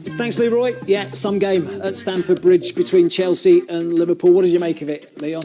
Thanks, Leroy. Yeah, some game at Stamford Bridge between Chelsea and Liverpool. What did you make of it, Leon?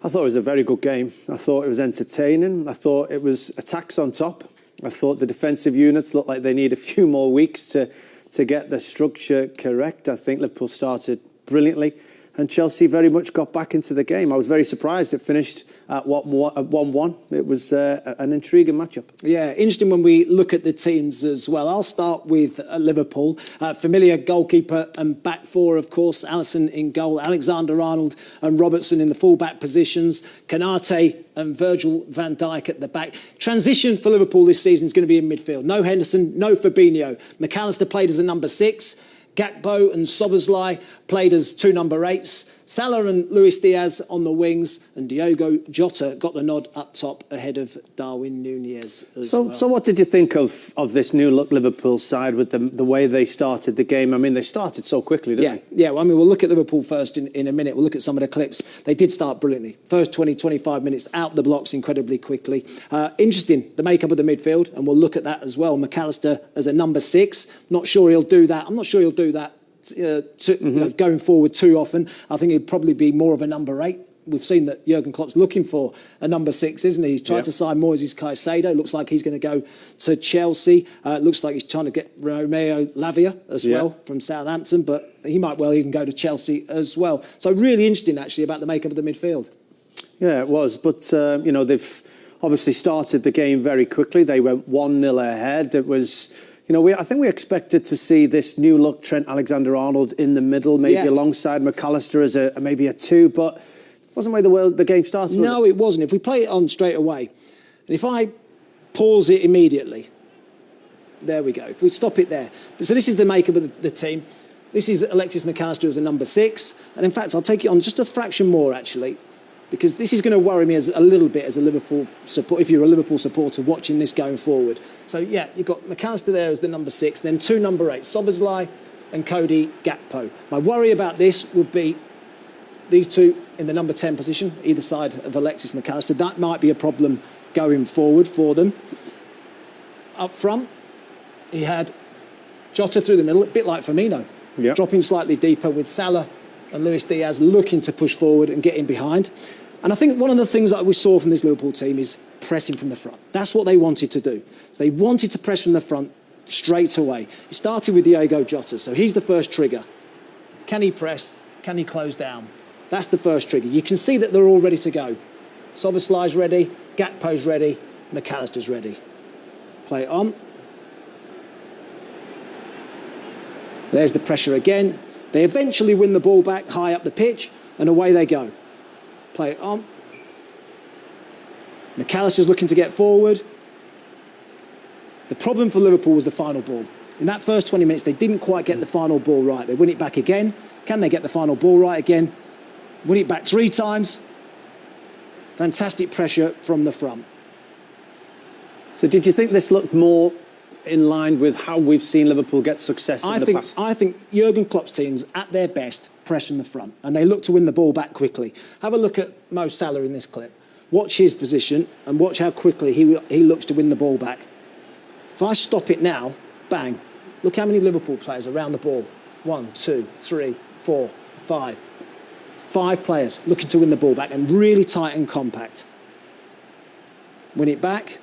I thought it was a very good game. I thought it was entertaining. I thought it was attacks on top. I thought the defensive units looked like they need a few more weeks to get the structure correct. I think Liverpool started brilliantly and Chelsea very much got back into the game. I was very surprised it finished at 1-1. It was an intriguing matchup. Yeah, interesting when we look at the teams as well. I'll start with Liverpool. Familiar goalkeeper and back four, of course. Alisson in goal, Alexander-Arnold and Robertson in the full-back positions. Konate and Virgil van Dijk at the back. Transition for Liverpool this season is going to be in midfield. No Henderson, no Fabinho. McAllister played as a number 6. Gakpo and Szoboszlai played as 2 number 8s. Salah and Luis Diaz on the wings, and Diogo Jota got the nod up top ahead of Darwin Núñez as well. So what did you think of this new look Liverpool side with the way they started the game? I mean, they started so quickly, didn't they? Yeah, well, I mean, we'll look at Liverpool first in a minute. We'll look at some of the clips. They did start brilliantly. First 20, 25 minutes out the blocks incredibly quickly. Interesting, the makeup of the midfield, and we'll look at that as well. McAllister as a number 6. Not sure he'll do that. I'm not sure he'll do that going forward too often. I think he'd probably be more of a number 8. We've seen that Jurgen Klopp's looking for a number 6, isn't he? He's tried to sign Moises Caicedo. Looks like he's going to go to Chelsea. Looks like he's trying to get Romeo Lavia as well from Southampton, but he might well even go to Chelsea as well. So really interesting, actually, about the makeup of the midfield. Yeah, it was. But, they've obviously started the game very quickly. They went 1-0 ahead. It was... I think we expected to see this new look Trent Alexander-Arnold in the middle, maybe alongside McAllister as maybe a 2, but it wasn't the way the game started. No, it wasn't. If we play it on straight away, and if I pause it immediately, there we go. If we stop it there. So this is the makeup of the team. This is Alexis McAllister as a number 6. And in fact, I'll take it on just a fraction more, actually, because this is going to worry me a little bit as a Liverpool support, if you're a Liverpool supporter watching this going forward. So, yeah, you've got McAllister there as the number 6, then 2 number 8s, Szoboszlai and Cody Gakpo. My worry about this would be these 2 in the number 10 position, either side of Alexis McAllister. That might be a problem going forward for them. Up front, he had Jota through the middle, a bit like Firmino, dropping slightly deeper with Salah and Luis Diaz looking to push forward and get in behind. And I think one of the things that we saw from this Liverpool team is pressing from the front. That's what they wanted to do. So they wanted to press from the front straight away. It started with Diogo Jota, so he's the first trigger. Can he press? Can he close down? That's the first trigger. You can see that they're all ready to go. Szoboszlai's ready, Gakpo's ready, McAllister's ready. Play it on. There's the pressure again. They eventually win the ball back high up the pitch, and away they go. Play it on. McAllister's looking to get forward. The problem for Liverpool was the final ball. In that first 20 minutes, they didn't quite get the final ball right. They win it back again. Can they get the final ball right again? Win it back 3 times. Fantastic pressure from the front. So did you think this looked more in line with how we've seen Liverpool get success in the past? I think Jurgen Klopp's teams, at their best, press from the front, and they look to win the ball back quickly. Have a look at Mo Salah in this clip. Watch his position and watch how quickly he looks to win the ball back. If I stop it now, bang. Look how many Liverpool players around the ball. 1, 2, 3, 4, 5. 5 players looking to win the ball back and really tight and compact. Win it back.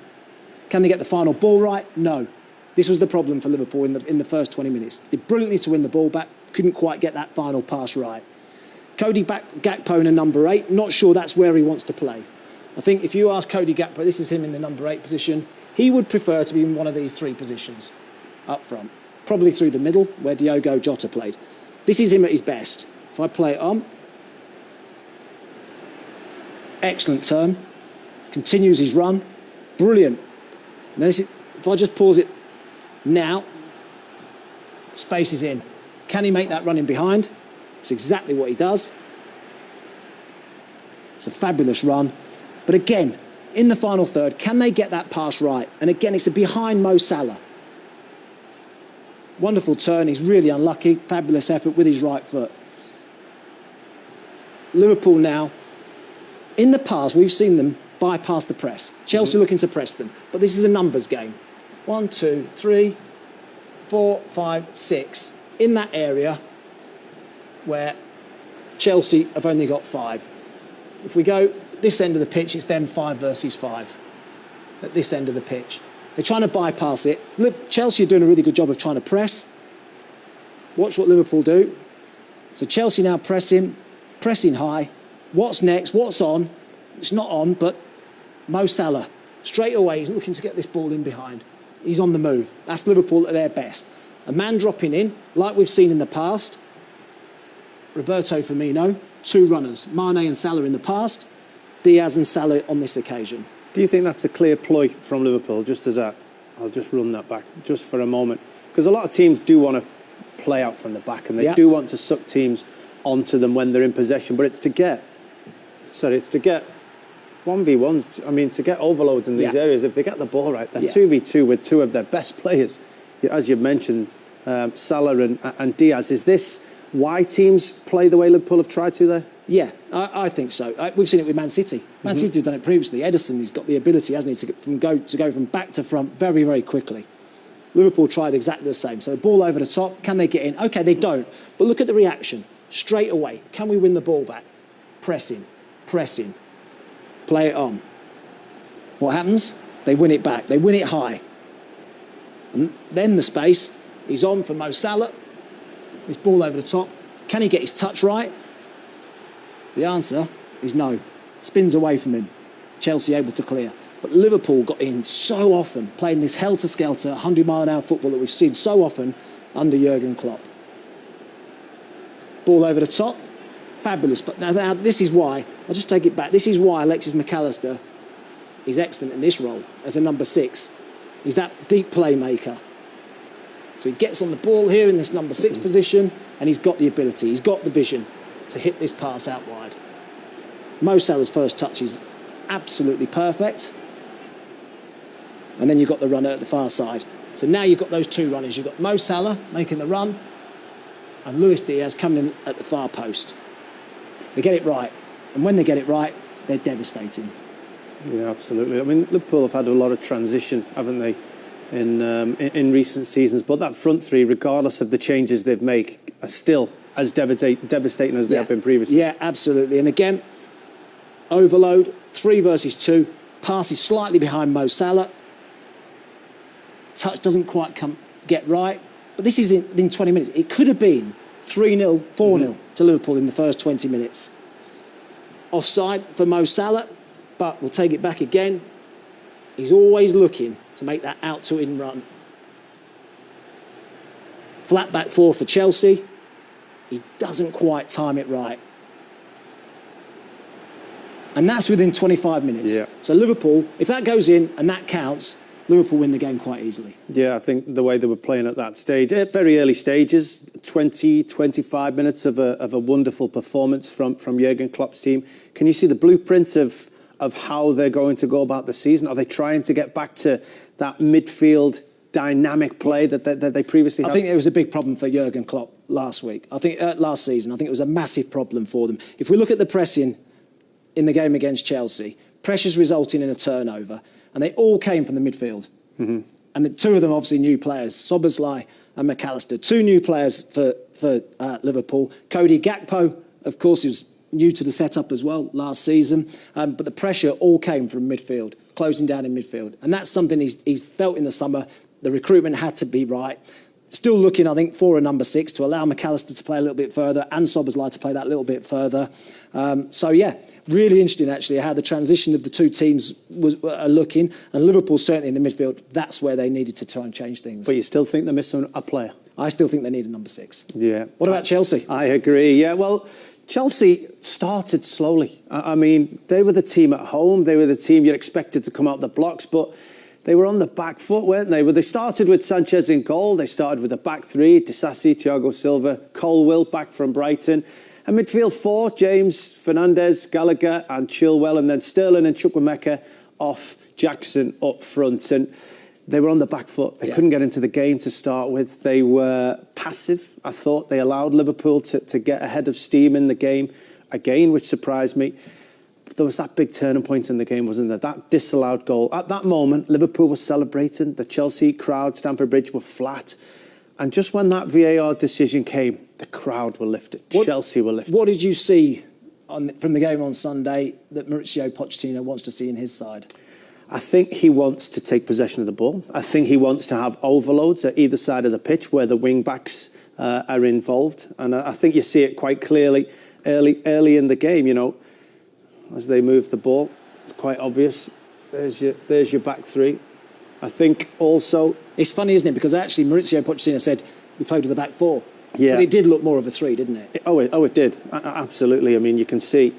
Can they get the final ball right? No. This was the problem for Liverpool in the first 20 minutes. They did brilliantly to win the ball back, couldn't quite get that final pass right. Cody Gakpo in a number 8, not sure that's where he wants to play. I think if you ask Cody Gakpo, this is him in the number 8 position, he would prefer to be in one of these 3 positions up front. Probably through the middle, where Diogo Jota played. This is him at his best. If I play it on, excellent turn, continues his run, brilliant. Now if I just pause it now, space is in. Can he make that run in behind? It's exactly what he does. It's a fabulous run. But again, in the final third, can they get that pass right? And again, it's a behind Mo Salah. Wonderful turn. He's really unlucky. Fabulous effort with his right foot. Liverpool now, in the past, we've seen them bypass the press. Chelsea looking to press them. But this is a numbers game. 1, 2, 3, 4, 5, 6. in that area where Chelsea have only got 5. If we go this end of the pitch, it's them 5 versus 5 at this end of the pitch. They're trying to bypass it. Look, Chelsea are doing a really good job of trying to press. Watch what Liverpool do. So Chelsea now pressing high. What's next? What's on? It's not on, but Mo Salah, straight away, he's looking to get this ball in behind. He's on the move. That's Liverpool at their best. A man dropping in, like we've seen in the past. Roberto Firmino, 2 runners. Mane and Salah in the past. Diaz and Salah on this occasion. Do you think that's a clear ploy from Liverpool? Just as I'll just run that back just for a moment. Because a lot of teams do want to play out from the back and they do want to suck teams onto them when they're in possession. But it's to get 1v1s. I mean, to get overloads in these areas, if they get the ball right, they're 2v2 with 2 of their best players. As you've mentioned, Salah and Diaz. Is this why teams play the way Liverpool have tried to there? Yeah, I think so. We've seen it with Man City. Man City have done it previously. Ederson, he's got the ability, hasn't he, to go from back to front very, very quickly. Liverpool tried exactly the same. So the ball over the top, can they get in? OK, they don't. But look at the reaction. Straight away, can we win the ball back? Pressing, play it on. What happens? They win it back. They win it high. And then the space, he's on for Mo Salah. His ball over the top. Can he get his touch right? The answer is no. Spins away from him. Chelsea able to clear. But Liverpool got in so often, playing this helter-skelter, 100-mile-an-hour football that we've seen so often under Jurgen Klopp. Ball over the top. Fabulous. But now this is why, I'll just take it back, this is why Alexis McAllister is excellent in this role as a number 6. He's that deep playmaker. So he gets on the ball here in this number 6 position, and he's got the ability, he's got the vision to hit this pass out wide. Mo Salah's first touch is absolutely perfect. And then you've got the runner at the far side. So now you've got those 2 runners. You've got Mo Salah making the run and Luis Diaz coming in at the far post. They get it right. And when they get it right, they're devastating. Yeah, absolutely. I mean, Liverpool have had a lot of transition, haven't they, in recent seasons. But that front 3, regardless of the changes they've made, are still as devastating as they have been previously. Yeah, absolutely. And again, overload, 3 versus 2. Passes slightly behind Mo Salah. Touch doesn't quite get right. But this is in 20 minutes. It could have been 3-0, 4-0 to Liverpool in the first 20 minutes. Offside for Mo Salah, but we'll take it back again. He's always looking to make that out-to-in run. Flat back 4 for Chelsea. He doesn't quite time it right. And that's within 25 minutes. Yeah. So Liverpool, if that goes in and that counts, Liverpool win the game quite easily. Yeah, I think the way they were playing at that stage, at very early stages, 20, 25 minutes of a wonderful performance from Jurgen Klopp's team. Can you see the blueprint of how they're going to go about the season? Are they trying to get back to that midfield dynamic play that they previously had? I think it was a big problem for Jurgen Klopp last season. I think it was a massive problem for them. If we look at the pressing in the game against Chelsea, pressures resulting in a turnover, and they all came from the midfield. And the 2 of them obviously new players, Szoboszlai and McAllister. 2 new players for Liverpool. Cody Gakpo, of course, he was new to the setup as well last season. But the pressure all came from midfield, closing down in midfield. And that's something he's felt in the summer. The recruitment had to be right. Still looking, I think, for a number 6 to allow McAllister to play a little bit further and Szoboszlai to play that little bit further. Really interesting, actually, how the transition of the 2 teams are looking. And Liverpool, certainly in the midfield, that's where they needed to try and change things. But you still think they're missing a player? I still think they need a number 6. Yeah. What about Chelsea? I agree, yeah. Well, Chelsea started slowly. I mean, they were the team at home. They were the team you'd expected to come out the blocks, but they were on the back foot, weren't they? Well, they started with Sanchez in goal. They started with a back 3, Disasi, Thiago Silva, Colwill back from Brighton. A midfield 4, James, Fernandez, Gallagher and Chilwell, and then Sterling and Chukwuemeka off, Jackson up front. And they were on the back foot. They couldn't get into the game to start with. They were passive. I thought they allowed Liverpool to get ahead of steam in the game again, which surprised me. But there was that big turning point in the game, wasn't there? That disallowed goal. At that moment, Liverpool was celebrating. The Chelsea crowd, Stamford Bridge, were flat. And just when that VAR decision came, the crowd were lifted. Chelsea were lifted. What did you see from the game on Sunday that Mauricio Pochettino wants to see in his side? I think he wants to take possession of the ball. I think he wants to have overloads at either side of the pitch where the wing-backs are involved. And I think you see it quite clearly early in the game, you know, as they move the ball. It's quite obvious. There's your back three. I think also... It's funny, isn't it? Because actually Mauricio Pochettino said we played with the back four. Yeah. But it did look more of a three, didn't it? It did. Absolutely. I mean, you can see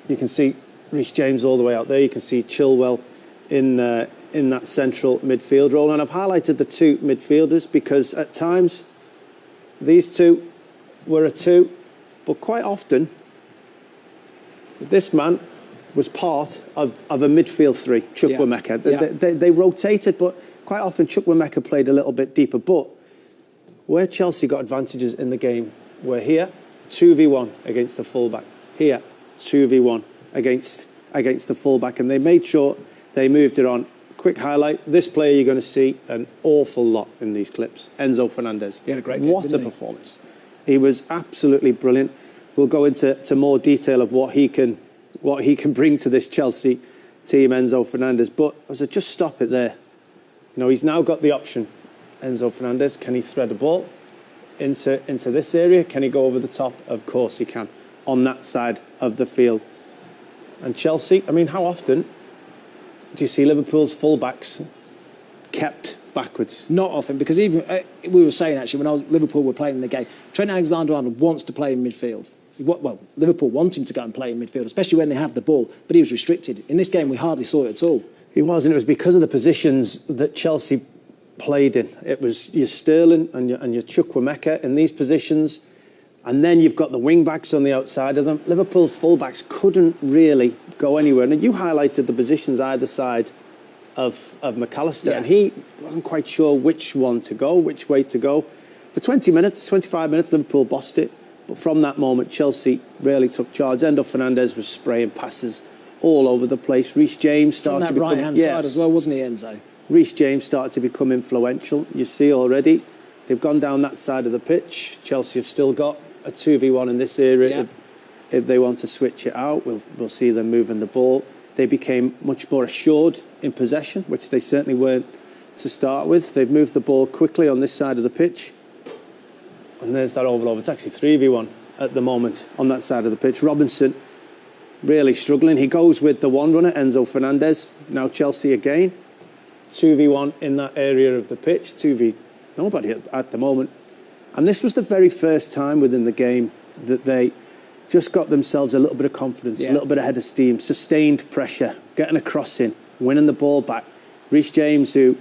Reece James all the way out there. You can see Chilwell in that central midfield role. And I've highlighted the two midfielders because at times these two were a two, but quite often this man was part of a midfield three, Chukwuemeka. Yeah. They rotated, but quite often Chukwuemeka played a little bit deeper. But where Chelsea got advantages in the game were here, 2v1 against the fullback. Here, 2v1 against the fullback. And they made sure they moved it on. Quick highlight, this player you're going to see an awful lot in these clips. Enzo Fernandez. He had a great game, What a performance. He was absolutely brilliant. We'll go into more detail of what he can bring to this Chelsea team, Enzo Fernandez. But as I just stop it there, you know, he's now got the option. Enzo Fernandez, can he thread a ball into this area? Can he go over the top? Of course he can, on that side of the field. And Chelsea, I mean, how often do you see Liverpool's fullbacks kept backwards? Not often, because even we were saying actually when Liverpool were playing in the game, Trent Alexander-Arnold wants to play in midfield. Well, Liverpool want him to go and play in midfield, especially when they have the ball, but he was restricted. In this game, we hardly saw it at all. He was, and it was because of the positions that Chelsea played in. It was your Sterling and your Chukwuemeka in these positions, and then you've got the wing-backs on the outside of them. Liverpool's full-backs couldn't really go anywhere, and you highlighted the positions either side of McAllister, and he wasn't quite sure which way to go. For 25 minutes, Liverpool bossed it. But from that moment, Chelsea really took charge. Enzo Fernandez was spraying passes all over the place. Reece James started to become... From that right-hand side as well, wasn't he, Enzo? Reece James started to become influential. You see already, they've gone down that side of the pitch. Chelsea have still got a 2v1 in this area. If they want to switch it out, we'll see them moving the ball. They became much more assured in possession, which they certainly weren't to start with. They've moved the ball quickly on this side of the pitch. And there's that overload. It's actually 3v1 at the moment on that side of the pitch. Robinson really struggling. He goes with the one runner, Enzo Fernandez. Now Chelsea again. 2v1 in that area of the pitch. 2v nobody at the moment. And this was the very first time within the game that they just got themselves a little bit of confidence, a little bit ahead of steam, sustained pressure, getting a cross in, winning the ball back. Reece James, who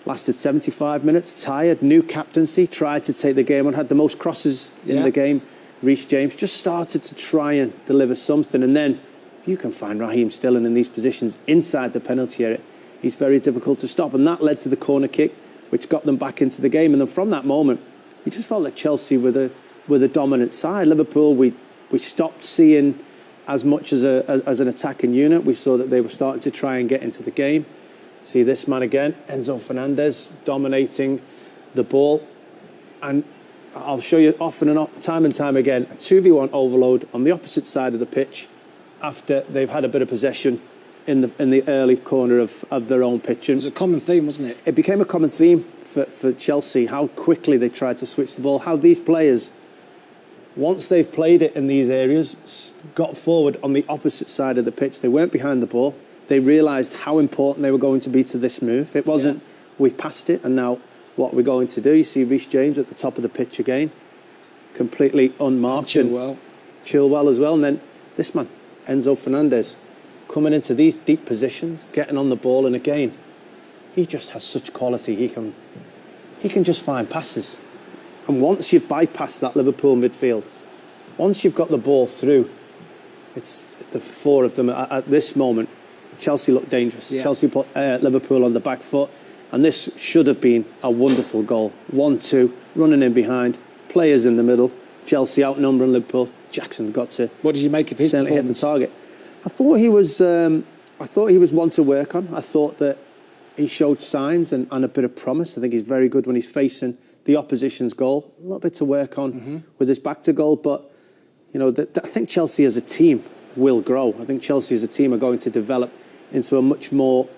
lasted 75 minutes, tired, new captaincy, tried to take the game on, had the most crosses in the game. Reece James just started to try and deliver something. And then you can find Raheem Sterling in these positions inside the penalty area. He's very difficult to stop. And that led to the corner kick, which got them back into the game. And then from that moment, you just felt like Chelsea were the dominant side. Liverpool, we stopped seeing as much as an attacking unit. We saw that they were starting to try and get into the game. See this man again, Enzo Fernandez, dominating the ball. And I'll show you time and time again, a 2v1 overload on the opposite side of the pitch after they've had a bit of possession in the early corner of their own pitch. It was a common theme, wasn't it? It became a common theme for Chelsea, how quickly they tried to switch the ball, how these players, once they've played it in these areas, got forward on the opposite side of the pitch. They weren't behind the ball. They realised how important they were going to be to this move. It wasn't, we've passed it, and now what we're going to do. You see Reece James at the top of the pitch again, completely unmarked. And Chilwell as well. And then this man, Enzo Fernandez, coming into these deep positions, getting on the ball. And again, he just has such quality. He can just find passes. And once you've bypassed that Liverpool midfield, once you've got the ball through, it's the four of them at this moment. Chelsea looked dangerous. Yeah. Chelsea put Liverpool on the back foot, and this should have been a wonderful goal. 1-2, running in behind, players in the middle. Chelsea outnumbering Liverpool. Jackson's got to. What did you make of his performance? Hit the target. I thought he was one to work on. I thought that he showed signs and a bit of promise. I think he's very good when he's facing the opposition's goal. A little bit to work on with his back to goal, but you know, I think Chelsea as a team will grow. I think Chelsea as a team are going to develop into a much more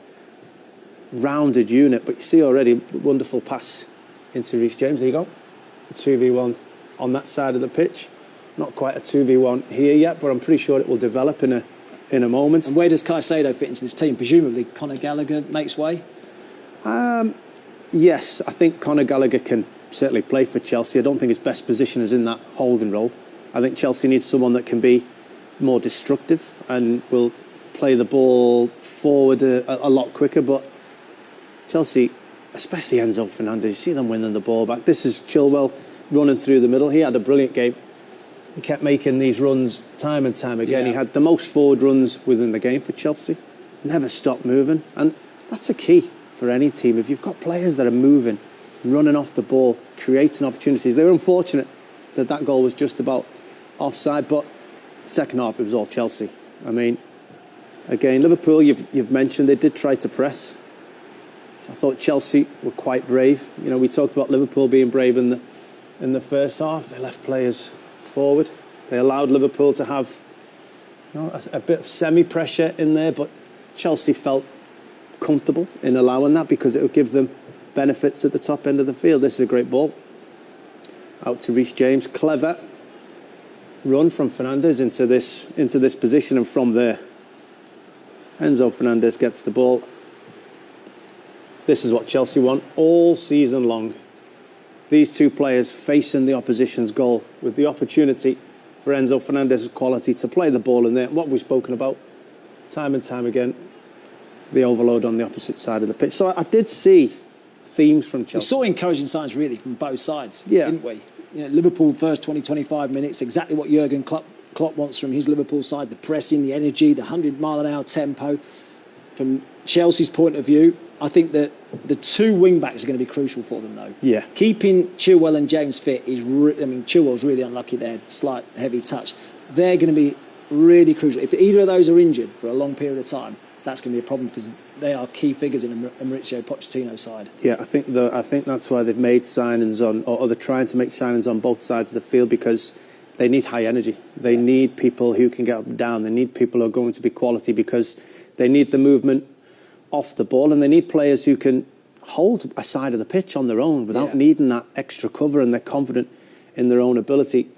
rounded unit. But you see already, wonderful pass into Reece James. There you go. 2v1 on that side of the pitch. Not quite a 2v1 here yet, but I'm pretty sure it will develop in a moment. And where does Caicedo fit into this team? Presumably Conor Gallagher makes way? Yes, I think Conor Gallagher can certainly play for Chelsea. I don't think his best position is in that holding role. I think Chelsea needs someone that can be more destructive and will play the ball forward a lot quicker. But Chelsea, especially Enzo Fernandez, you see them winning the ball back. This is Chilwell running through the middle. He had a brilliant game. He kept making these runs time and time again. Yeah. He had the most forward runs within the game for Chelsea. Never stopped moving. And that's a key for any team. If you've got players that are moving, running off the ball, creating opportunities. They were unfortunate that goal was just about offside, but second half it was all Chelsea. I mean, again, Liverpool, you've mentioned, they did try to press. I thought Chelsea were quite brave. You know, we talked about Liverpool being brave in the first half. They left players forward. They allowed Liverpool to have, you know, a bit of semi-pressure in there, but Chelsea felt comfortable in allowing that because it would give them benefits at the top end of the field. This is a great ball. Out to Reece James. Clever run from Fernandez into this position, and from there Enzo Fernandez gets the ball. This is what Chelsea want all season long. These two players facing the opposition's goal with the opportunity for Enzo Fernandez's quality to play the ball in there. What we've spoken about time and time again, the overload on the opposite side of the pitch. So I did see themes from Chelsea. We saw encouraging signs really from both sides, Yeah. didn't we? You know, Liverpool first 20-25 minutes, exactly what Jurgen Klopp wants from his Liverpool side, the pressing, the energy, the 100-mile-an-hour tempo. From Chelsea's point of view, I think that the two wing-backs are going to be crucial for them, though. Yeah. Keeping Chilwell and James fit is... Chilwell's really unlucky there, slight heavy touch. They're going to be really crucial. If either of those are injured for a long period of time, that's going to be a problem because they are key figures in Mauricio Pochettino's side. Yeah, I think that's why they've made signings on, or they're trying to make signings on both sides of the field, because they need high energy. They need people who can get up and down. They need people who are going to be quality because they need the movement off the ball, and they need players who can hold a side of the pitch on their own without needing that extra cover, and they're confident in their own ability.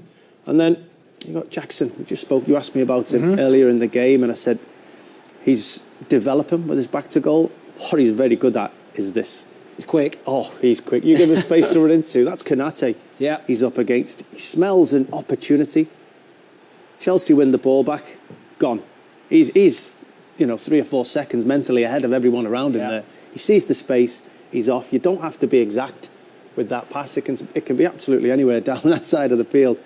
And then you got Jackson. You asked me about him earlier in the game, and I said he's developing with his back to goal. What he's very good at is this. He's quick. Oh, he's quick. You give him space to run into. That's Konate. Yeah. He's up against. He smells an opportunity. Chelsea win the ball back. Gone. He's 3 or 4 seconds mentally ahead of everyone around him there. He sees the space. He's off. You don't have to be exact with that pass. It can be absolutely anywhere down that side of the field.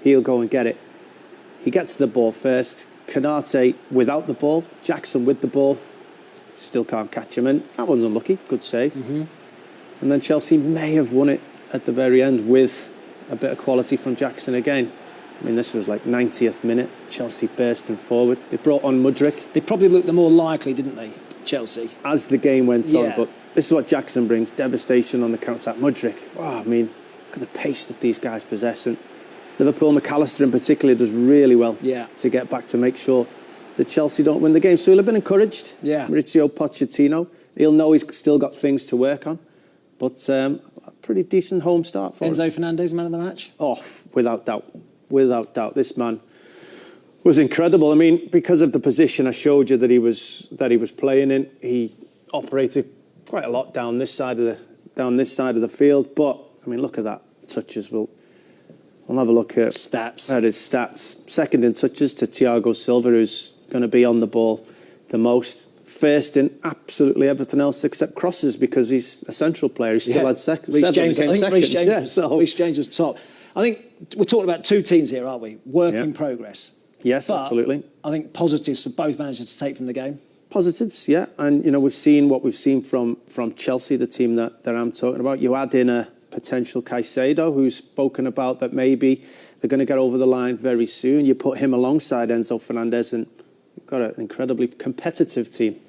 He'll go and get it. He gets the ball first. Konate without the ball. Jackson with the ball. Still can't catch him. And that one's unlucky. Good save. And then Chelsea may have won it at the very end with a bit of quality from Jackson again. I mean, this was like 90th minute. Chelsea bursting forward. They brought on Mudryk. They probably looked the more likely, didn't they, Chelsea? As the game went on. But this is what Jackson brings. Devastation on the counter-attack. Mudryk. Wow, I mean, look at the pace that these guys possess. And Liverpool, McAllister in particular, does really well to get back to make sure that Chelsea don't win the game. So he'll have been encouraged. Yeah. Mauricio Pochettino. He'll know he's still got things to work on. But a pretty decent home start for him. Enzo Fernandez, man of the match? Oh, without doubt. Without doubt. This man was incredible. I mean, because of the position I showed you that he was playing in, he operated quite a lot down this side of the field. But I mean, look at that. Touches. We'll have a look at stats. At his stats. Second in touches to Thiago Silva, who's going to be on the ball the most. First in absolutely everything else except crosses, because he's a central player. He still had second. Reece James was top. I think we're talking about two teams here, aren't we? Work in progress. Yes, but absolutely. I think positives for both managers to take from the game. Positives, yeah. And, we've seen what we've seen from Chelsea, the team that I'm talking about. You add in a potential Caicedo, who's spoken about that maybe they're going to get over the line very soon. You put him alongside Enzo Fernandez, and you've got an incredibly competitive team